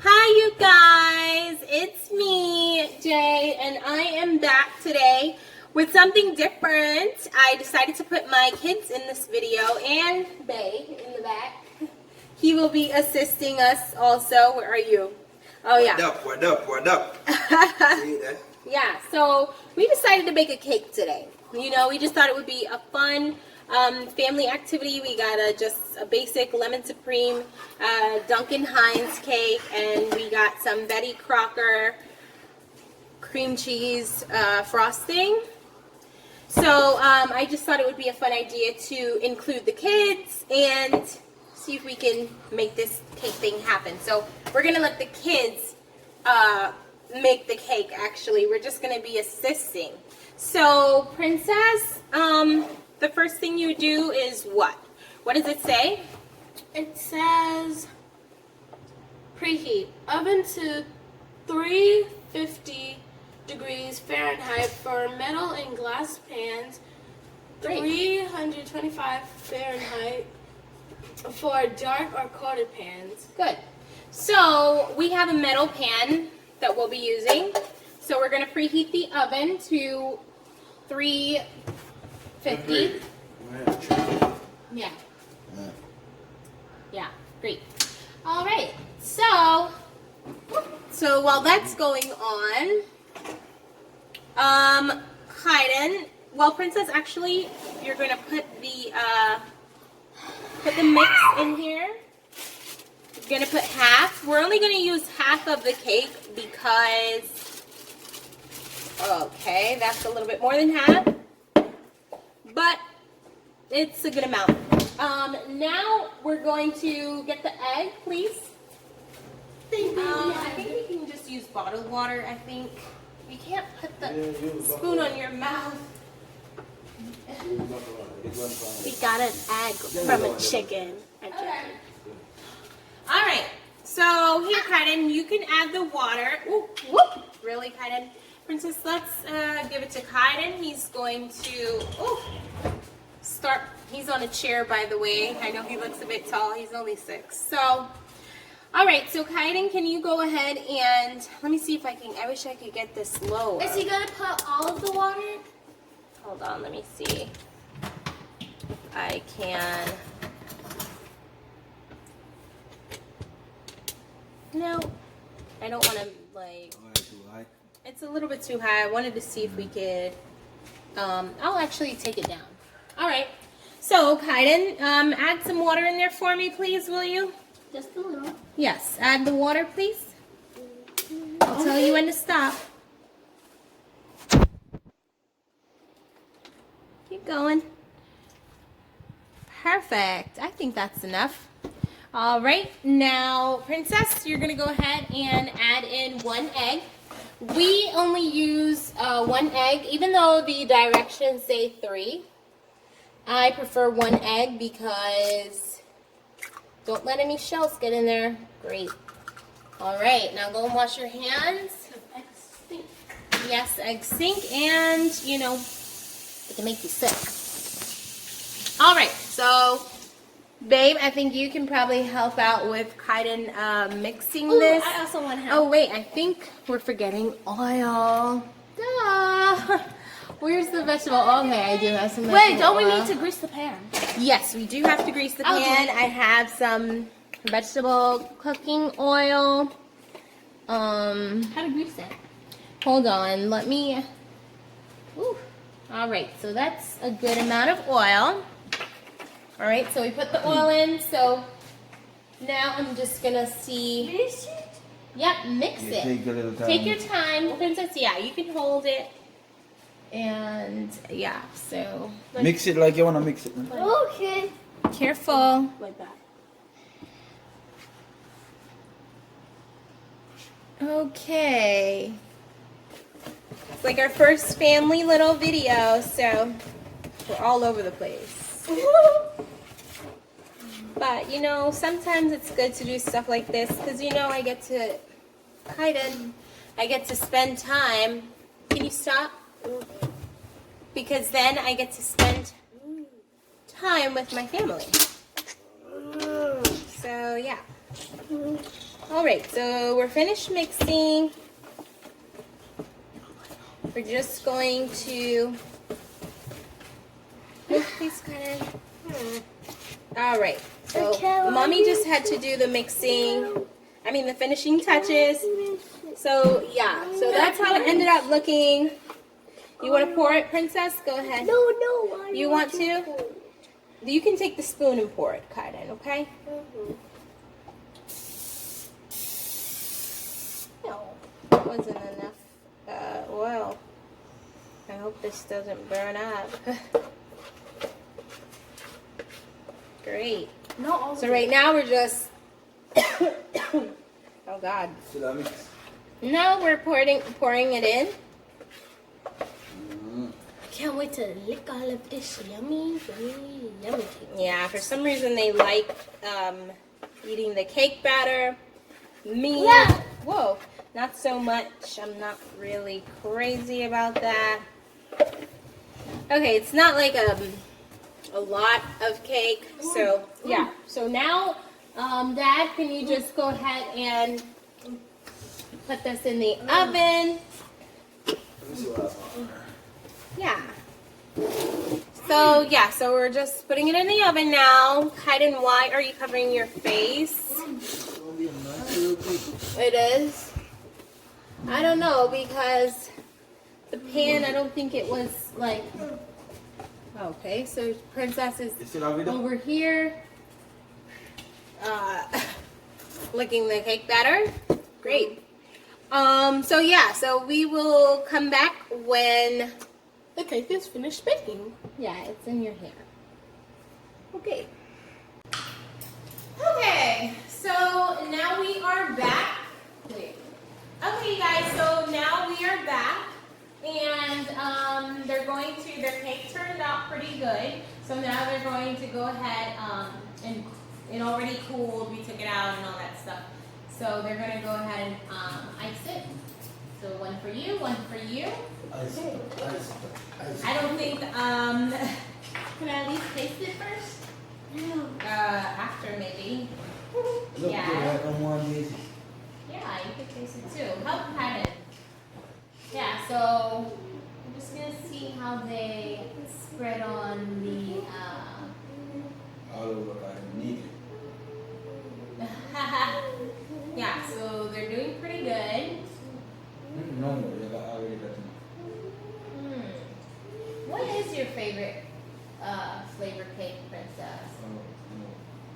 Hi you guys, it's me, Jay, and I am back today with something different. I decided to put my kids in this video and Bay in the back. He will be assisting us also. Where are you? Oh yeah. What up? See that? Yeah, so we decided to make a cake today. You know, we just thought it would be a fun family activity. We got just a basic lemon supreme Duncan Hines cake, and we got some Betty Crocker cream cheese frosting. So I just thought it would be a fun idea to include the kids and see if we can make this cake thing happen. So we're gonna let the kids make the cake. Actually, we're just gonna be assisting. So Princess, the first thing you do is what? What does it say? It says preheat oven to 350 degrees Fahrenheit for metal and glass pans, 325 Fahrenheit for dark or coated pans. Good. So we have a metal pan that we'll be using. So we're going to preheat the oven to 350. Yeah. Yeah, great. All right. So while that's going on, Hayden, well, Princess, actually, you're going to put the mix in here. You're going to put half. We're only going to use half of the cake because, okay, that's a little bit more than half, but it's a good amount. Now we're going to get the egg, please. I think we can just use bottled water, I think. You can't put the spoon on your mouth. We got an egg from a chicken. Okay. All right. So here, Kaiden, you can add the water. Ooh, whoop. Really, Kaiden? Princess, let's give it to Kaiden. He's going to start. He's on a chair, by the way. I know he looks a bit tall. He's only 6. So, all right. So, Kaiden, can you go ahead and let me see if I can. I wish I could get this lower. Is he gonna put all of the water? Hold on. Let me see. I can. No, I don't want to like. It's a little bit too high. I wanted to see if we could. I'll actually take it down. All right. So, Kaiden, add some water in there for me, please, will you? Just a little. Yes. Add the water, please. I'll tell you when to stop. Keep going. Perfect. I think that's enough. All right. Now, Princess, you're going to go ahead and add in 1 egg. We only use 1 egg, even though the directions say 3. I prefer 1 egg because don't let any shells get in there. Great. All right. Now go and wash your hands. Eggs stink. Yes, eggs stink, and, you know, it can make you sick. All right, so, babe, I think you can probably help out with Kaiden mixing this. I also want help. Oh, wait, I think we're forgetting oil. Duh. Where's the vegetable? Okay, I do have some vegetable Wait, don't we oil. need to grease the pan? Yes, we do have to grease the I'll do pan. it. I have some vegetable cooking oil. How to grease it? Hold on, let me. Ooh. All right, so that's a good amount of oil. All right, so we put the oil in. So now I'm just gonna see. Grease it? Yep, mix it. Take a little time. Take your time, Princess. Yeah, you can hold it. And yeah, so Mix it like you wanna mix it. Man. Okay. careful. Like that. Okay. It's like our first family little video, so we're all over the place. But, you know, sometimes it's good to do stuff like this because, you know, I get to spend time. Can you stop? Because then I get to spend time with my family. So, yeah. All right, so we're finished mixing. We're just going to move these kind of. All right, so mommy just had to do the mixing. I mean the finishing touches. So yeah, so that's how it ended up looking. You want to pour it, Princess? Go ahead. No. You want to? You can take the spoon and pour it, Kaiden, okay? No, that wasn't enough oil. I hope this doesn't burn up. Great. No. So right now we're just. Oh God. Still a mix. No, we're pouring it in. Can't wait to lick all of this yummy cake. Yeah, for some reason they like eating the cake batter. Me, Yeah. whoa, not so much. I'm not really crazy about that. Okay, it's not like a lot of cake. So yeah. So now, Dad, can you just go ahead and put this in the oven? Let me see what else. Yeah. So yeah, so we're just putting it in the oven now. Kaiden, why are you covering your face? It's gonna be a nice little cake. It is. I don't know because the pan. I don't think it was like. Okay, so Princess is You still have it? over here, licking the cake batter. Great. So yeah, so we will come back when. The cake is finished baking. Yeah, it's in your hair. Okay. Okay, so now we are back. Wait. Okay, guys, so now we are back. And their cake turned out pretty good. So now they're going to go ahead and it already cooled. We took it out and all that stuff. So they're going to go ahead and ice it. So one for you, one for you. Ice. I don't think, can I at least taste it first? After maybe. Look Yeah. good, like I'm one easy. Yeah, you could taste it too. Help pat it. Yeah, so I'm just gonna see how they spread on the, All over like neat. yeah, so they're doing pretty good. No, you got already got enough. What is your favorite flavor cake, Princess?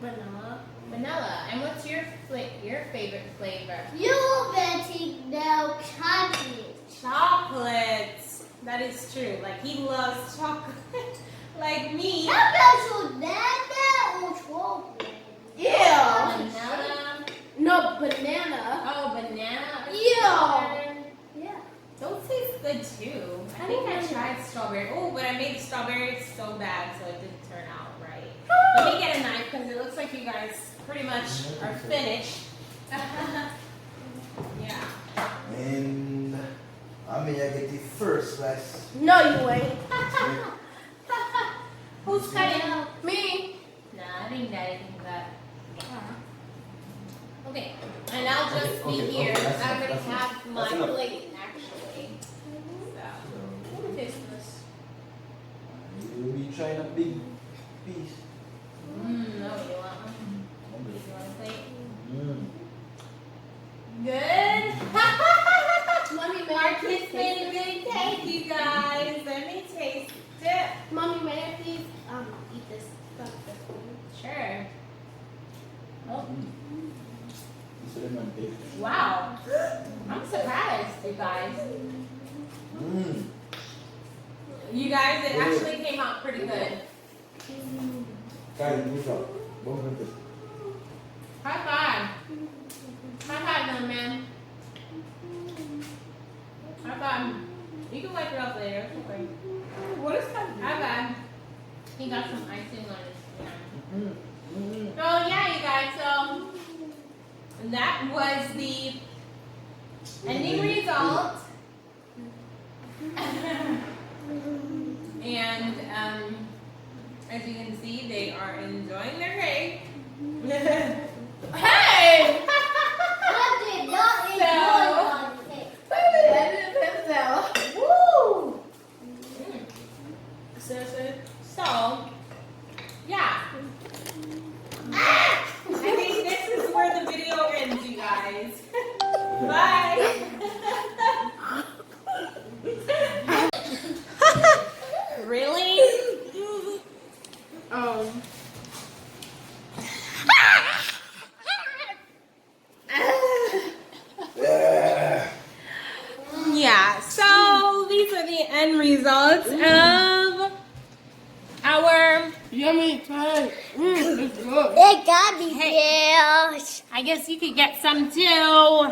Banana. Vanilla. And what's your favorite flavor? You Betty now chocolate. Chocolates. That is true. Like he loves chocolate, like me. Banana or chocolate? Vanilla. No, banana. Oh, banana. Yeah. Those taste good too. I think I tried strawberry. Oh, but I made the strawberry so bad, so it didn't turn out right. Let me get a knife because it looks like you guys pretty much are finished. Yeah. And I mean, I get the first slice. No, you ain't. Who's cutting? Me. Nah, I think Daddy can cut. Okay, and I'll just be here. Okay, I already that's have my that's enough. plate actually. So. Taste this. You'll be trying a big piece. No, you want one? You want a plate? Good. Mommy, may I Our please kids made a taste big cake, you guys. Let me taste it. Mommy, may I please eat this? Sure. Oh, This is my big. wow. I'm surprised, you guys. You guys, it actually came out pretty good. Guys, move up. Both of them. High five. High five, little man. High five. You can wipe it off later. It's okay. What is that? High five. He got some icing on his hand. So yeah, you guys. So that was the ending result. And as you can see, they are enjoying their cake. Hey! Bye. Really? Yeah, so these are the end results of our. Yummy pie. It's good. It got me bills. I guess you could get some too.